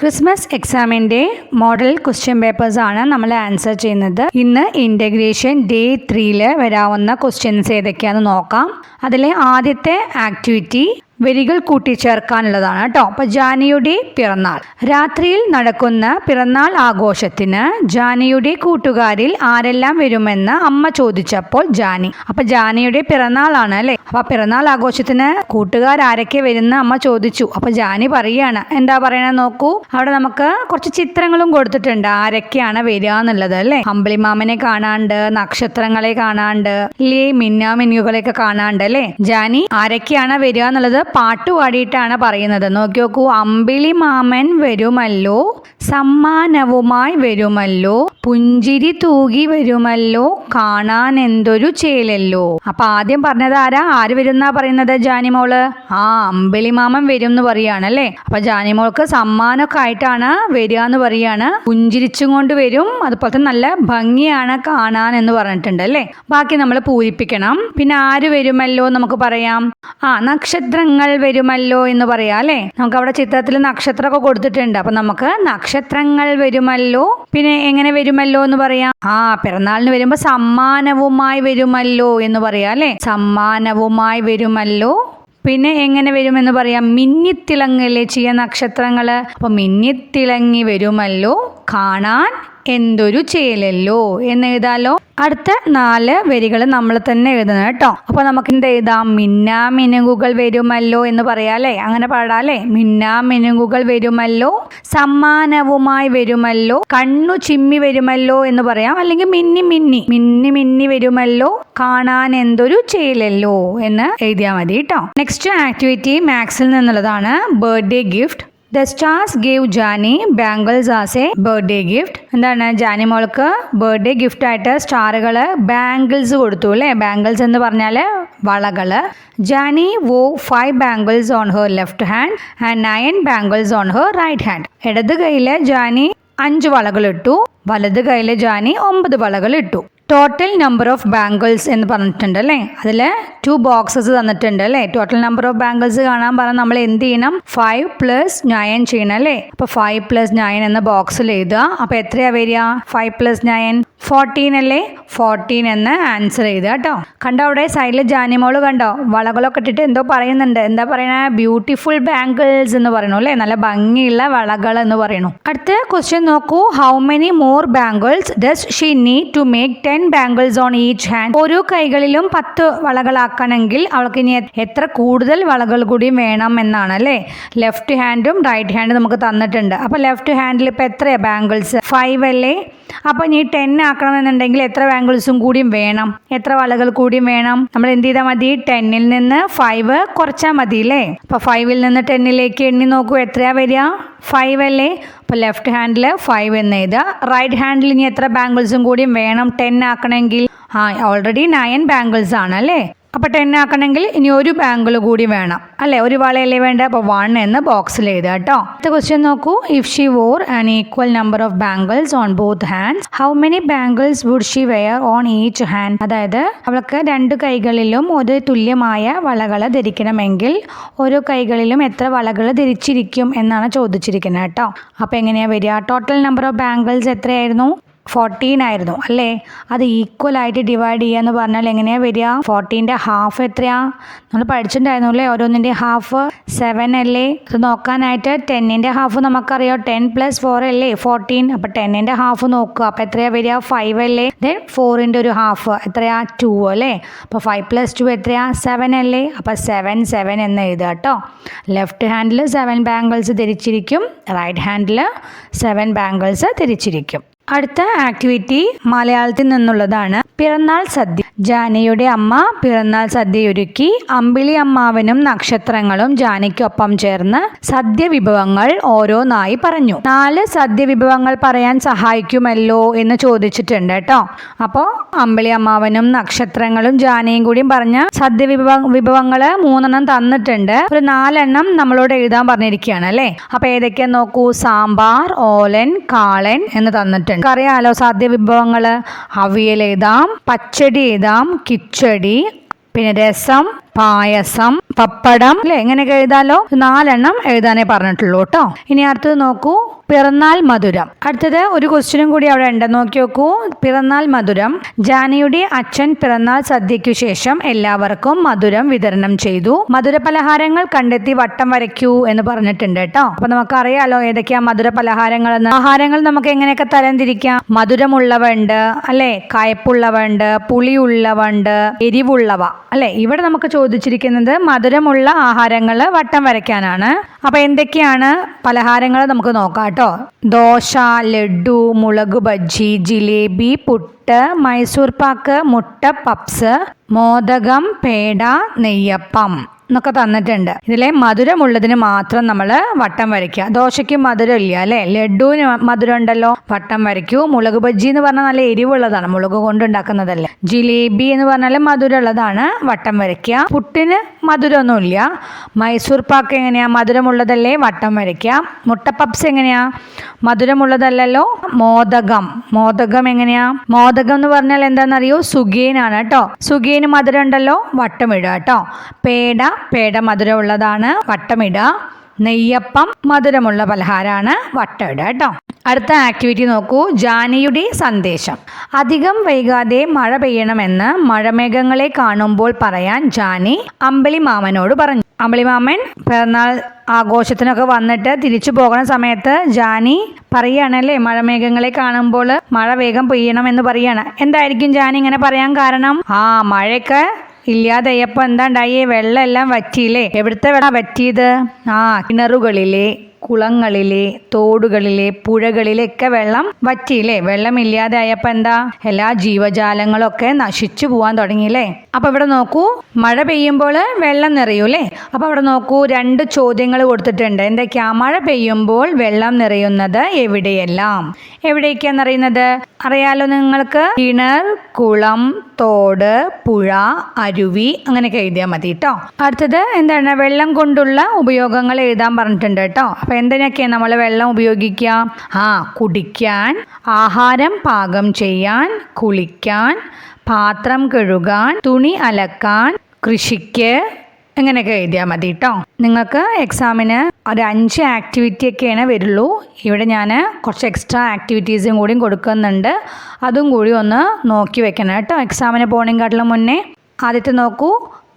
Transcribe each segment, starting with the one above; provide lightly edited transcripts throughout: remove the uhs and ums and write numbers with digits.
Christmas എക്സാമിൻ്റെ model question പേപ്പേഴ്സാണ് നമ്മൾ answer ചെയ്യുന്നത്. ഇന്ന് ഇൻ്റഗ്രേഷൻ ഡേ 3 വരാവുന്ന ക്വസ്റ്റ്യൻസ് ഏതൊക്കെയാണെന്ന് നോക്കാം. അതിലെ ആദ്യത്തെ ആക്ടിവിറ്റി വരികൾ കൂട്ടിച്ചേർക്കാനുള്ളതാണ് കേട്ടോ. അപ്പോൾ ജാനിയുടെ പിറന്നാൾ. രാത്രിയിൽ നടക്കുന്ന പിറന്നാൾ ആഘോഷത്തിന് ജാനിയുടെ കൂട്ടുകാരിൽ ആരെല്ലാം വരുമെന്ന് അമ്മ ചോദിച്ചപ്പോൾ ജാനി. അപ്പോൾ ജാനിയുടെ പിറന്നാളാണ് അല്ലേ. അപ്പോൾ പിറന്നാൾ ആഘോഷത്തിന് കൂട്ടുകാരൊക്കെ വരുന്ന അമ്മ ചോദിച്ചു. അപ്പോൾ ജാനി പറയുകയാണ്. എന്താ പറയണത് നോക്കൂ. അവിടെ നമുക്ക് കുറച്ച് ചിത്രങ്ങളും കൊടുത്തിട്ടുണ്ട് ആരൊക്കെയാണ് വരിക എന്നുള്ളത് അല്ലേ. അമ്പിളിമാമനെ കാണാണ്ട്, നക്ഷത്രങ്ങളെ കാണാണ്ട്, മിന്നാമിന്നുകളെയൊക്കെ കാണാണ്ട് അല്ലേ. ജാനി ആരൊക്കെയാണ് വരിക എന്നുള്ളത് പാട്ട് പാടിയിട്ടാണ് പറയുന്നത്. നോക്കി നോക്കൂ. അമ്പിളി മാമൻ വരുമല്ലോ, സമ്മാനവുമായി വരുമല്ലോ, പുഞ്ചിരി തൂകി വരുമല്ലോ, കാണാൻ എന്തൊരു ചേലല്ലോ. അപ്പൊ ആദ്യം പറഞ്ഞത് ആര് വരുന്നാ പറയുന്നത്? ജാനിമോള്. അമ്പിളി മാമൻ വരും എന്ന് പറയാണ് അല്ലേ. അപ്പൊ ജാനിമോൾക്ക് സമ്മാനമൊക്കെ ആയിട്ടാണ് വരിക എന്ന് പറയാണ്. പുഞ്ചിരിച്ചും കൊണ്ട് വരും, അതുപോലെ തന്നെ നല്ല ഭംഗിയാണ് കാണാൻ എന്ന് പറഞ്ഞിട്ടുണ്ട് അല്ലേ. ബാക്കി നമ്മൾ പൂരിപ്പിക്കണം. പിന്നെ ആര് വരുമല്ലോ നമുക്ക് പറയാം. നക്ഷത്രങ്ങൾ വരുമല്ലോ എന്ന് പറയാം അല്ലേ. നമുക്ക് അവിടെ ചിത്രത്തിൽ നക്ഷത്രമൊക്കെ കൊടുത്തിട്ടുണ്ട്. അപ്പൊ നമുക്ക് നക്ഷത്രങ്ങൾ വരുമല്ലോ. പിന്നെ എങ്ങനെ വരുമല്ലോ എന്ന് പറയാം. പിറന്നാളിന് വരുമ്പോ സമ്മാനവുമായി വരുമല്ലോ എന്ന് പറയാം അല്ലേ. സമ്മാനവുമായി വരുമല്ലോ. പിന്നെ എങ്ങനെ വരുമെന്ന് പറയാം. മിന്നിത്തിളങ്ങല്ലേ ചെയ്യാൻ നക്ഷത്രങ്ങള്. അപ്പൊ മിന്നിത്തിളങ്ങി വരുമല്ലോ, കാണാൻ എന്തൊരു ചേലല്ലോ എന്ന് എഴുതാലോ. അടുത്ത 4 വരികൾ നമ്മൾ തന്നെ എഴുതണം കേട്ടോ. അപ്പൊ നമുക്ക് എന്ത് എഴുതാം? മിന്നാമിനുങ്ങുകൾ വരുമല്ലോ എന്ന് പറയാം അല്ലേ. അങ്ങനെ പാടാല്ലേ. മിന്നാമിനുങ്ങുകൾ വരുമല്ലോ, സമ്മാനവുമായി വരുമല്ലോ, കണ്ണു ചിമ്മി വരുമല്ലോ എന്ന് പറയാം. അല്ലെങ്കിൽ മിന്നി മിന്നി വരുമല്ലോ, കാണാൻ എന്തൊരു ചേലല്ലോ എന്ന് എഴുതിയാൽ മതി കേട്ടോ. നെക്സ്റ്റ് ആക്ടിവിറ്റി മാത്സിൽ നിന്നുള്ളതാണ്. Birthday gift. The stars gave Jani bangles as a birthday gift. എന്താണ്? ജാനി മോൾക്ക് ബർത്ത്ഡേ ഗിഫ്റ്റ് ആയിട്ട് സ്റ്റാറുകള് ബാംഗിൾസ് കൊടുത്തു അല്ലേ. ബാംഗിൾസ് എന്ന് പറഞ്ഞാൽ വളകള്. Jani wore 5 bangles on her left hand and 9 bangles on her right hand. ഇടത് കൈയില് ജാനി 5 വളകൾ ഇട്ടു, വലത് കൈയില് ജാനി 9 വളകൾ ഇട്ടു. ടോട്ടൽ നമ്പർ ഓഫ് ബാംഗിൾസ് എന്ന് പറഞ്ഞിട്ടുണ്ട് അല്ലേ. അതിൽ 2 ബോക്സസ് തന്നിട്ടുണ്ട് അല്ലേ. ടോട്ടൽ നമ്പർ ഓഫ് ബാംഗിൾസ് കാണാൻ പറഞ്ഞാൽ നമ്മൾ എന്ത് ചെയ്യണം? 5 + 9 ചെയ്യണം അല്ലേ. അപ്പോൾ 5 + 9 എന്ന ബോക്സിൽ എഴുതുക. അപ്പോൾ എത്രയാ വരിക? 5 + 9 14 അല്ലേ. 14 എന്ന് ആൻസർ എഴുതുക കേട്ടോ. കണ്ടോ അവിടെ സൈഡിൽ ജാനിമോള് കണ്ടോ വളകളൊക്കെ ഇട്ടിട്ട് എന്തോ പറയുന്നുണ്ട്. എന്താ പറയണ? ബ്യൂട്ടിഫുൾ ബാംഗിൾസ് എന്ന് പറയണു അല്ലേ. നല്ല ഭംഗിയുള്ള വളകൾ എന്ന് പറയണു. അടുത്ത ക്വസ്റ്റ്യൻ നോക്കൂ. How many more bangles does she need to make 10 bangles on each hand. ഓരോ കൈകളിലും 10 വളകളാക്കണമെങ്കിൽ അവൾക്ക് ഇനി എത്ര കൂടുതൽ വളകൾ കൂടി വേണം എന്നാണ് അല്ലേ. ലെഫ്റ്റ് ഹാൻഡും റൈറ്റ് ഹാൻഡും നമുക്ക് തന്നിട്ടുണ്ട്. അപ്പോൾ ലെഫ്റ്റ് ഹാൻഡിൽ ഇപ്പോൾ എത്രയാണ് ബാംഗിൾസ്? 5 അല്ലേ. അപ്പോൾ ഇനി 10 ആക്കണമെന്നുണ്ടെങ്കിൽ എത്ര ബാംഗിൾസും കൂടിയും വേണം? എത്ര വളകൾ കൂടിയും വേണം? നമ്മൾ എന്ത് ചെയ്താൽ മതി? 10ൽ നിന്ന് 5 കുറച്ചാൽ മതി അല്ലേ. അപ്പോൾ 5ൽ നിന്ന് 10ലേക്ക് എണ്ണി നോക്കൂ. എത്രയാ വരിക? 5 അല്ലേ. അപ്പോൾ ലെഫ്റ്റ് ഹാൻഡിൽ 5 എന്ന് എഴുതുക. റൈറ്റ് ഹാൻഡിൽ ഇനി എത്ര ബാംഗിൾസും കൂടിയും വേണം 10 ആക്കണമെങ്കിൽ? ഓൾറെഡി 9 ബാംഗിൾസ് ആണ് അല്ലേ. അപ്പോൾ 10 ആക്കണമെങ്കിൽ ഇനി ഒരു ബാംഗിൾ കൂടി വേണം അല്ലേ. ഒരു വളയല്ലേ വേണ്ട. അപ്പോൾ 1 എന്ന് ബോക്സിൽ എഴുതുക കേട്ടോ. അടുത്ത ക്വസ്റ്റ്യൻ നോക്കൂ. If she wore an equal number of bangles on both hands how many bangles would she wear on each hand. അതായത് അവൾക്ക് 2 കൈകളിലും ഒരു തുല്യമായ വളകൾ ധരിക്കണമെങ്കിൽ ഓരോ കൈകളിലും എത്ര വളകൾ ധരിച്ചിരിക്കും എന്നാണ് ചോദിച്ചിരിക്കുന്നത് കേട്ടോ. അപ്പോൾ എങ്ങനെയാണ് വരിക? ടോട്ടൽ നമ്പർ ഓഫ് ബാംഗിൾസ് എത്രയായിരുന്നു? 14 ആയിരുന്നു അല്ലേ. അത് ഈക്വൽ ആയിട്ട് ഡിവൈഡ് ചെയ്യുക എന്ന് പറഞ്ഞാൽ എങ്ങനെയാണ് വരിക? 14ന്റെ ഹാഫ് എത്രയാ? നമ്മൾ പഠിച്ചിട്ടുണ്ടായിരുന്നു അല്ലേ. ഓരോന്നിൻ്റെ ഹാഫ് 7 അല്ലേ. അത് നോക്കാനായിട്ട് 10ന്റെ ഹാഫ് നമുക്കറിയാം. 10 + 4 അല്ലേ 14. അപ്പോൾ 10ന്റെ ഹാഫ് നോക്കുക. അപ്പോൾ എത്രയാ വരിക? 5 അല്ലേ. ദെൻ 4ന്റെ ഒരു ഹാഫ് എത്രയാ? 2 അല്ലേ. അപ്പോൾ 5 + 2 എത്രയാ? 7 അല്ലേ. അപ്പോൾ 7 എന്ന് എഴുതുക കേട്ടോ. ലെഫ്റ്റ് ഹാൻഡിൽ 7 ബാംഗിൾസ് ധരിച്ചിരിക്കും, റൈറ്റ് ഹാൻഡിൽ 7 ബാംഗിൾസ് ധരിച്ചിരിക്കും. അടുത്ത ആക്ടിവിറ്റി മലയാളത്തിൽ നിന്നുള്ളതാണ്. പിറന്നാൾ സദ്യ. ജാനിയുടെ അമ്മ പിറന്നാൾ സദ്യ ഒരുക്കി. അമ്പിളി അമ്മാവനും നക്ഷത്രങ്ങളും ജാനിക്കൊപ്പം ചേർന്ന് സദ്യ വിഭവങ്ങൾ ഓരോന്നായി പറഞ്ഞു. 4 സദ്യ വിഭവങ്ങൾ പറയാൻ സഹായിക്കുമല്ലോ എന്ന് ചോദിച്ചിട്ടുണ്ട് കേട്ടോ. അപ്പോൾ അമ്പിളി അമ്മാവനും നക്ഷത്രങ്ങളും ജാനിയും കൂടി പറഞ്ഞ സദ്യ വിഭവങ്ങൾ 3 തന്നിട്ടുണ്ട്. ഒരു 4 നമ്മളോട് എഴുതാൻ പറഞ്ഞിരിക്കുകയാണ് അല്ലേ. അപ്പോൾ ഏതൊക്കെയാ നോക്കൂ. സാമ്പാർ, ഓലൻ, കാളൻ എന്ന് തന്നിട്ടുണ്ട്. അറിയാലോ സാധ്യ വിഭവങ്ങൾ. അവിയൽ എഴുതാം, പച്ചടി എഴുതാം, കിച്ചടി, പിന്നെ രസം, പായസം, പപ്പടം അല്ലെ, എങ്ങനെയൊക്കെ എഴുതാലോ. 4 എണ്ണം എഴുതാനേ പറഞ്ഞിട്ടുള്ളൂ കേട്ടോ. ഇനി അടുത്തത് നോക്കൂ, പിറന്നാൾ മധുരം. അടുത്തത് ഒരു ക്വസ്റ്റ്യനും കൂടി അവിടെ ഉണ്ട്, നോക്കി നോക്കൂ. പിറന്നാൾ മധുരം. ജാനിയുടെ അച്ഛൻ പിറന്നാൾ സദ്യയ്ക്കു ശേഷം എല്ലാവർക്കും മധുരം വിതരണം ചെയ്തു. മധുര പലഹാരങ്ങൾ കണ്ടെത്തി വട്ടം വരയ്ക്കൂ എന്ന് പറഞ്ഞിട്ടുണ്ട് കേട്ടോ. അപ്പൊ നമുക്കറിയാലോ ഏതൊക്കെയാ മധുര പലഹാരങ്ങൾ എന്ന്. ആഹാരങ്ങൾ നമുക്ക് എങ്ങനെയൊക്കെ തരംതിരിക്കാം. മധുരമുള്ളവ ഉണ്ട് അല്ലെ, കയ്പുള്ളവ ഉണ്ട്, പുളിയുള്ളവ ഉണ്ട്, എരിവുള്ളവ അല്ലെ. ഇവിടെ നമുക്ക് ചോദിച്ചിരിക്കുന്നത് മധുരമുള്ള ആഹാരങ്ങൾ വട്ടം വരയ്ക്കാനാണ്. അപ്പൊ എന്തൊക്കെയാണ് പലഹാരങ്ങൾ നമുക്ക് നോക്കാം കേട്ടോ. ദോശ, ലഡു, മുളക് ബജ്ജി, ജിലേബി, പുട്ട്, മൈസൂർ പാക്ക്, മുട്ട പപ്സ്, മോദകം, പേട, നെയ്യപ്പം എന്നൊക്കെ തന്നിട്ടുണ്ട്. ഇതിലെ മധുരമുള്ളതിന് മാത്രം നമ്മൾ വട്ടം വരയ്ക്കുക. ദോശയ്ക്ക് മധുരം ഇല്ല അല്ലെ, ലഡുവിന് മധുരം ഉണ്ടല്ലോ, വട്ടം വരയ്ക്കൂ. മുളക് ബജ്ജി എന്ന് പറഞ്ഞാൽ നല്ല എരിവുള്ളതാണ്, മുളക് കൊണ്ട് ഉണ്ടാക്കുന്നതല്ലേ. ജിലേബി എന്ന് പറഞ്ഞാൽ മധുരമുള്ളതാണ്, വട്ടം വരയ്ക്കുക. പുട്ടിന് മധുരമൊന്നുമില്ല. മൈസൂർ പാക്ക് എങ്ങനെയാ, മധുരമുള്ളതല്ലേ, വട്ടം വരയ്ക്കുക. മുട്ട പപ്സ് എങ്ങനെയാ, മധുരമുള്ളതല്ലല്ലോ. മോദകം എങ്ങനെയാ, മോദകം എന്ന് പറഞ്ഞാൽ എന്താണെന്നറിയോ, സുഗേനാണ് കേട്ടോ. സുഗേന് മധുരം ഉണ്ടല്ലോ, വട്ടമിടുക കേട്ടോ. പേട മധുരമുള്ളതാണ്, വട്ടമിടുക. നെയ്യപ്പം മധുരമുള്ള പലഹാരമാണ്, വട്ടമിടുക കേട്ടോ. അടുത്ത ആക്ടിവിറ്റി നോക്കൂ, ജാനിയുടെ സന്ദേശം. അധികം വൈകാതെ മഴ പെയ്യണമെന്ന് മഴമേഘങ്ങളെ കാണുമ്പോൾ പറയാൻ ജാനി അമ്പിളിമാമനോട് പറഞ്ഞു. അമ്പിളിമാമൻ പിറന്നാൾ ആഘോഷത്തിനൊക്കെ വന്നിട്ട് തിരിച്ചു പോകുന്ന സമയത്ത് ജാനി പറയുകയാണല്ലേ, മഴമേഘങ്ങളെ കാണുമ്പോൾ മഴ വേഗം പെയ്യണമെന്ന് പറയാണ്. എന്തായിരിക്കും ജാനി ഇങ്ങനെ പറയാൻ കാരണം? മഴയൊക്കെ ഇല്ലാതെയപ്പോൾ എന്താണ്ടായി, വെള്ളം എല്ലാം വറ്റിയില്ലേ. എവിടുത്തെ വെള്ളം വറ്റിയത്? കിണറുകളിലെ, കുളങ്ങളിലെ, തോടുകളിലെ, പുഴകളിലൊക്കെ വെള്ളം വറ്റിയില്ലേ. വെള്ളം ഇല്ലാതെ ആയപ്പോൾ എന്താ, എല്ലാ ജീവജാലങ്ങളൊക്കെ നശിച്ചു പോവാൻ തുടങ്ങിയില്ലേ. അപ്പൊ ഇവിടെ നോക്കൂ, മഴ പെയ്യുമ്പോൾ വെള്ളം നിറയൂലേ. അപ്പൊ അവിടെ നോക്കൂ, 2 ചോദ്യങ്ങൾ കൊടുത്തിട്ടുണ്ട്. എന്തൊക്കെയാ? മഴ പെയ്യുമ്പോൾ വെള്ളം നിറയുന്നത് എവിടെയെല്ലാം? എവിടേക്കാ നിറയുന്നത് അറിയാലോ നിങ്ങൾക്ക്. കിണർ, കുളം, തോട്, പുഴ, അരുവി, അങ്ങനെയൊക്കെ എഴുതിയാൽ മതി കേട്ടോ. അടുത്തത് എന്താണ്, വെള്ളം കൊണ്ടുള്ള ഉപയോഗങ്ങൾ എഴുതാൻ പറഞ്ഞിട്ടുണ്ട് കേട്ടോ. അപ്പൊ എന്തിനൊക്കെയാണ് നമ്മൾ വെള്ളം ഉപയോഗിക്കുക? കുടിക്കാൻ, ആഹാരം പാകം ചെയ്യാൻ, കുളിക്കാൻ, പാത്രം കഴുകാൻ, തുണി അലക്കാൻ, കൃഷിക്ക്, ഇങ്ങനെയൊക്കെ എഴുതിയാൽ മതി കേട്ടോ. നിങ്ങൾക്ക് എക്സാമിന് ഒരു 5 ആക്ടിവിറ്റി ഒക്കെയാണ് വരുള്ളൂ. ഇവിടെ ഞാൻ കുറച്ച് എക്സ്ട്രാ ആക്ടിവിറ്റീസും കൂടി കൊടുക്കുന്നുണ്ട്. അതും കൂടി ഒന്ന് നോക്കി വെക്കണം കേട്ടോ, എക്സാമിന് പോകണേക്കാട്ടിലും മുന്നേ. ആദ്യത്തെ നോക്കൂ,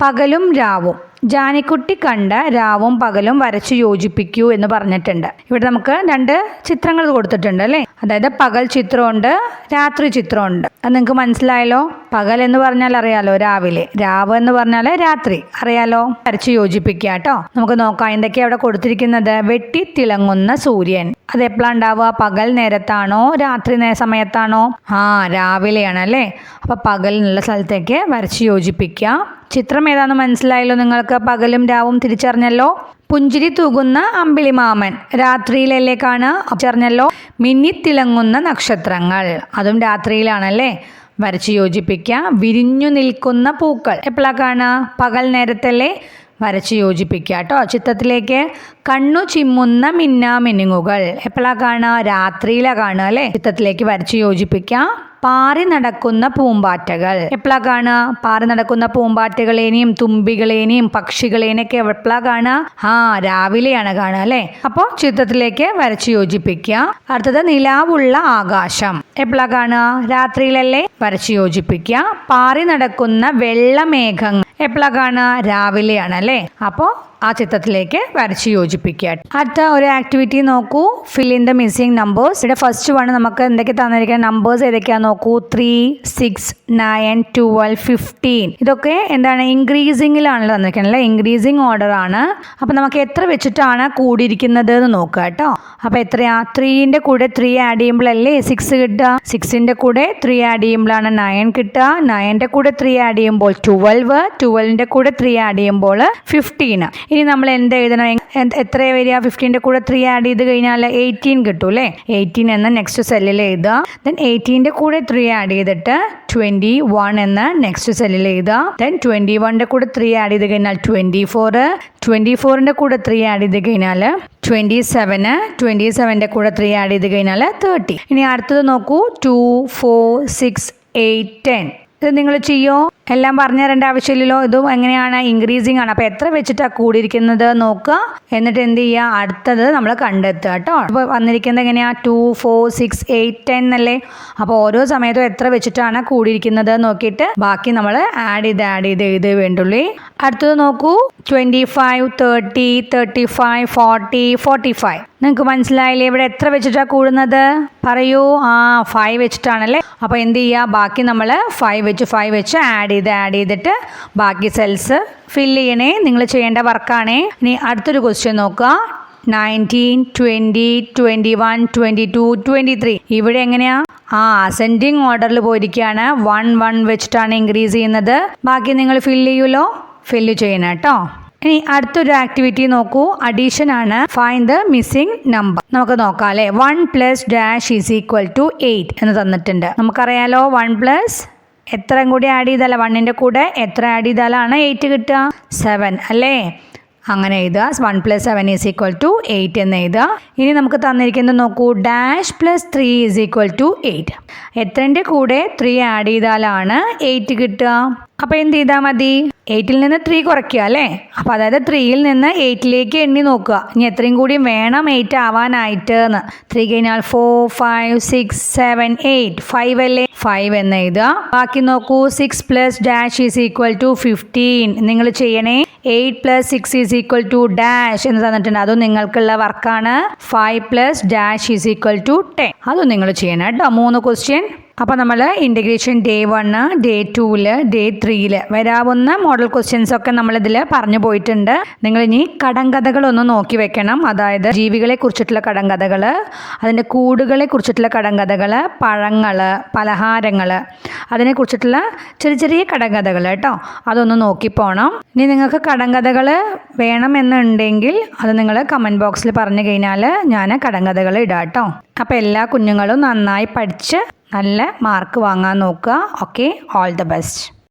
പകലും രാവും. ജാനിക്കുട്ടി കണ്ട രാവും പകലും വരച്ചു യോജിപ്പിക്കൂ എന്ന് പറഞ്ഞിട്ടുണ്ട്. ഇവിടെ നമുക്ക് 2 ചിത്രങ്ങൾ കൊടുത്തിട്ടുണ്ട് അല്ലേ. അതായത് പകൽ ചിത്രമുണ്ട്, രാത്രി ചിത്രമുണ്ട്. അത് നിങ്ങൾക്ക് മനസ്സിലായല്ലോ. പകൽ എന്ന് പറഞ്ഞാൽ അറിയാലോ, രാവിലെ. രാവ് എന്ന് പറഞ്ഞാൽ രാത്രി, അറിയാലോ. വരച്ചു യോജിപ്പിക്കുക കേട്ടോ. നമുക്ക് നോക്കാം എന്തൊക്കെയാണ് അവിടെ കൊടുത്തിരിക്കുന്നത്. വെട്ടി തിളങ്ങുന്ന സൂര്യൻ. അത് എപ്പോഴാണ് ഉണ്ടാവുക? പകൽ നേരത്താണോ രാത്രി സമയത്താണോ? രാവിലെയാണ് അല്ലേ. അപ്പൊ പകൽ എന്നുള്ള സ്ഥലത്തേക്ക് വരച്ചു യോജിപ്പിക്കുക. ചിത്രം ഏതാണെന്ന് മനസ്സിലായല്ലോ നിങ്ങൾക്ക്. പകലും രാവും തിരിച്ചറിഞ്ഞല്ലോ. പുഞ്ചിരി തൂകുന്ന അമ്പിളിമാമൻ രാത്രിയിലല്ലേ കാണുക, തിരിച്ചറിഞ്ഞല്ലോ. മിന്നിത്തിളങ്ങുന്ന നക്ഷത്രങ്ങൾ, അതും രാത്രിയിലാണല്ലേ. വരച്ച് യോജിപ്പിക്കുക. വിരിഞ്ഞു നിൽക്കുന്ന പൂക്കൾ എപ്പോഴാണ് കാണുക? പകൽ നേരത്തല്ലേ. വരച്ച് യോജിപ്പിക്കുക കേട്ടോ ചിത്രത്തിലേക്ക്. കണ്ണു ചിമ്മുന്ന മിന്നാമിനുങ്ങുകൾ എപ്പോഴാണ് കാണുക? രാത്രിയിലാണ് കാണുക അല്ലേ. ചിത്രത്തിലേക്ക് വരച്ച് യോജിപ്പിക്കുക. പാറി നടക്കുന്ന പൂമ്പാറ്റകൾ എപ്പോഴാണ് കാണുക? പാറി നടക്കുന്ന പൂമ്പാറ്റകളേനെയും തുമ്പികളേനെയും പക്ഷികളേനെയൊക്കെ എപ്പോഴാണ് കാണുക? രാവിലെയാണ് കാണുക അല്ലേ. അപ്പോൾ ചിത്രത്തിലേക്ക് വരച്ച് യോജിപ്പിക്കുക. അടുത്തത് നിലാവുള്ള ആകാശം എപ്പോഴാണ് കാണുക? രാത്രിയിലല്ലേ. വരച്ച് യോജിപ്പിക്കുക. പാറി നടക്കുന്ന വെള്ളമേഘങ്ങൾ എപ്പോഴാണ് കാണുക? രാവിലെയാണ് അല്ലേ. അപ്പോൾ ആ ചിത്രത്തിലേക്ക് വരച്ച് യോജിപ്പിക്കുക. അടുത്ത ഒരു ആക്ടിവിറ്റി നോക്കൂ, fill in the missing numbers. ഇവിടെ ഫസ്റ്റ് വൺ നമുക്ക് എന്തൊക്കെ തന്നിരിക്കുന്ന നമ്പേഴ്സ് ഏതൊക്കെയാ നോക്കൂ. 3, 6, 9, 12, 15. ഇതൊക്കെ എന്താണ്? ഇൻക്രീസിങ്ങിലാണല്ലോ തന്നിരിക്കുന്നത് അല്ലേ. ഇൻക്രീസിങ് ഓർഡർ ആണ്. അപ്പം നമുക്ക് എത്ര വെച്ചിട്ടാണ് കൂടിയിരിക്കുന്നത് എന്ന് നോക്കുക കേട്ടോ. അപ്പം എത്രയാ? 3ന്റെ കൂടെ 3 ആഡ് ചെയ്യുമ്പോഴല്ലേ 6 കിട്ടുക. 6ന്റെ കൂടെ 3 ആഡ് ചെയ്യുമ്പോഴാണ് 9 കിട്ടുക. 9ന്റെ കൂടെ 3 ആഡ് ചെയ്യുമ്പോൾ 12. 12ന്റെ കൂടെ 3 ആഡ് ചെയ്യുമ്പോൾ 15. ഇനി നമ്മൾ എന്ത് എഴുതണം? എത്ര വരിക? 15ന്റെ കൂടെ 3 ആഡ് ചെയ്ത് കഴിഞ്ഞാൽ 18 കിട്ടും അല്ലേ. 18 എന്ന് നെക്സ്റ്റ് സെല്ലിൽ എഴുതുക. ദെൻ 18ന്റെ കൂടെ 3 ആഡ് ചെയ്തിട്ട് 21 എന്ന് നെക്സ്റ്റ് സെല്ലിൽ എഴുതുക. ദെൻ 21ന്റെ കൂടെ 3 ആഡ് ചെയ്ത് കഴിഞ്ഞാൽ 24. 24ന്റെ കൂടെ 3 ആഡ് ചെയ്ത് കഴിഞ്ഞാൽ 27. 27ന്റെ കൂടെ 3 ആഡ് ചെയ്ത് കഴിഞ്ഞാൽ 30. ഇനി അടുത്തത് നോക്കൂ, 2, 4, 6, 8, 10. ഇത് നിങ്ങൾ ചെയ്യോ? എല്ലാം പറഞ്ഞു തരേണ്ട ആവശ്യമില്ലല്ലോ. ഇതും എങ്ങനെയാണ്, ഇൻക്രീസിങ് ആണ്. അപ്പോൾ എത്ര വെച്ചിട്ടാണ് കൂടിയിരിക്കുന്നത് നോക്കുക. എന്നിട്ട് എന്ത് ചെയ്യുക, അടുത്തത് നമ്മൾ കണ്ടെത്തുക കേട്ടോ. അപ്പോൾ വന്നിരിക്കുന്നത് എങ്ങനെയാണ്, 2, 4, 6, 8, 10 അല്ലേ. അപ്പോൾ ഓരോ സമയത്തും എത്ര വെച്ചിട്ടാണ് കൂടിയിരിക്കുന്നത് നോക്കിയിട്ട് ബാക്കി നമ്മൾ ആഡ് ചെയ്ത് എഴുതേ വേണ്ടുള്ളൂ. അടുത്തത് നോക്കൂ, 25, 30, 35, 40, 45. നിങ്ങൾക്ക് മനസ്സിലായില്ലേ ഇവിടെ എത്ര വെച്ചിട്ടാണ് കൂടുന്നത്? പറയൂ. 5 വെച്ചിട്ടാണല്ലേ. അപ്പോൾ എന്ത് ചെയ്യുക, ബാക്കി നമ്മൾ 5 വെച്ച് ആഡ് ചെയ്തിട്ട് ബാക്കി സെൽസ് ഫില്ല് ചെയ്യണേ. നിങ്ങൾ ചെയ്യേണ്ട വർക്കാണേ. ഇനി അടുത്തൊരു ക്വസ്റ്റ്യൻ നോക്കുക. 19, 20, 21, 22, 23. ഇവിടെ എങ്ങനെയാ, അസെൻഡിങ് ഓർഡറിൽ പോയിരിക്കുകയാണ്. 1 വെച്ചിട്ടാണ് ഇൻക്രീസ് ചെയ്യുന്നത്. ബാക്കി നിങ്ങൾ ഫില്ല് ചെയ്യണം കേട്ടോ. ഇനി അടുത്തൊരു ആക്ടിവിറ്റി നോക്കൂ, അഡീഷൻ ആണ്. Find the missing number. നമുക്ക് നോക്കാം അല്ലേ. 1 + ഡാഷ് ഈസ് ഈക്വൽ ടു 8 എന്ന് തന്നിട്ടുണ്ട്. നമുക്കറിയാലോ 1 + എത്രയും കൂടി ആഡ് ചെയ്താലോ, 1ൻ്റെ കൂടെ എത്ര ആഡ് ചെയ്താലാണ് 8 കിട്ടുക? 7 അല്ലേ. അങ്ങനെ എഴുതുക. 1 + 7 ഈസ് ഈക്വൽ ടു 8 എന്ന് എഴുതുക. ഇനി നമുക്ക് തന്നിരിക്കുന്നത് നോക്കൂ, ഡാഷ് + 3 ഈസ് ഈക്വൽ ടു 8. എത്രൻ്റെ കൂടെ 3 ആഡ് ചെയ്താലാണ് 8 കിട്ടുക? അപ്പോൾ എന്ത് ചെയ്താൽ മതി, 8ൽ നിന്ന് 3 കുറയ്ക്കുക അല്ലേ. അപ്പോൾ അതായത് 3ൽ നിന്ന് 8ലേക്ക് എണ്ണി നോക്കുക. ഇനി എത്രയും കൂടി വേണം 8 ആവാനായിട്ട് എന്ന്. 3 കഴിഞ്ഞാൽ 4, 5, 6, 7, 8. 5 അല്ലേ. 5 എന്ന് എഴുതുക. ബാക്കി നോക്കൂ, 6 + ഡാഷ് ഈസ് ഈക്വൽ ടു 15. നിങ്ങൾ ചെയ്യണേ. 8 + 6 ഈസ് ഈക്വൽ ടു ഡാഷ് എന്ന് തന്നിട്ടുണ്ട്. അതും നിങ്ങൾക്കുള്ള വർക്കാണ്. 5 + ഡാഷ് ഈസ് ഈക്വൽ ടു 10. അതും നിങ്ങൾ ചെയ്യണം കേട്ടോ. 3 ക്വസ്റ്റ്യൻ. അപ്പോൾ നമ്മൾ ഇൻ്റഗ്രേഷൻ ഡേ 1, ഡേ 2, ഡേ 3 വരാവുന്ന മോഡൽ ക്വസ്റ്റ്യൻസ് ഒക്കെ നമ്മളിതിൽ പറഞ്ഞു പോയിട്ടുണ്ട്. നിങ്ങളിനി കടങ്കഥകളൊന്ന് നോക്കി വെക്കണം. അതായത് ജീവികളെ കുറിച്ചിട്ടുള്ള കടങ്കഥകൾ, അതിൻ്റെ കൂടുകളെ കുറിച്ചിട്ടുള്ള കടങ്കഥകൾ, പഴങ്ങൾ, പലഹാരങ്ങൾ, അതിനെക്കുറിച്ചിട്ടുള്ള ചെറിയ കടങ്കഥകൾ കേട്ടോ. അതൊന്ന് നോക്കിപ്പോണം. ഇനി നിങ്ങൾക്ക് കടങ്കഥകൾ വേണമെന്നുണ്ടെങ്കിൽ അത് നിങ്ങൾ കമൻറ്റ് ബോക്സിൽ പറഞ്ഞു കഴിഞ്ഞാൽ ഞാൻ കടങ്കഥകൾ ഇടാം കേട്ടോ. അപ്പോൾ എല്ലാ കുഞ്ഞുങ്ങളും നന്നായി പഠിച്ച് നല്ല മാർക്ക് വാങ്ങാൻ നോക്കുക. Okay, all the best.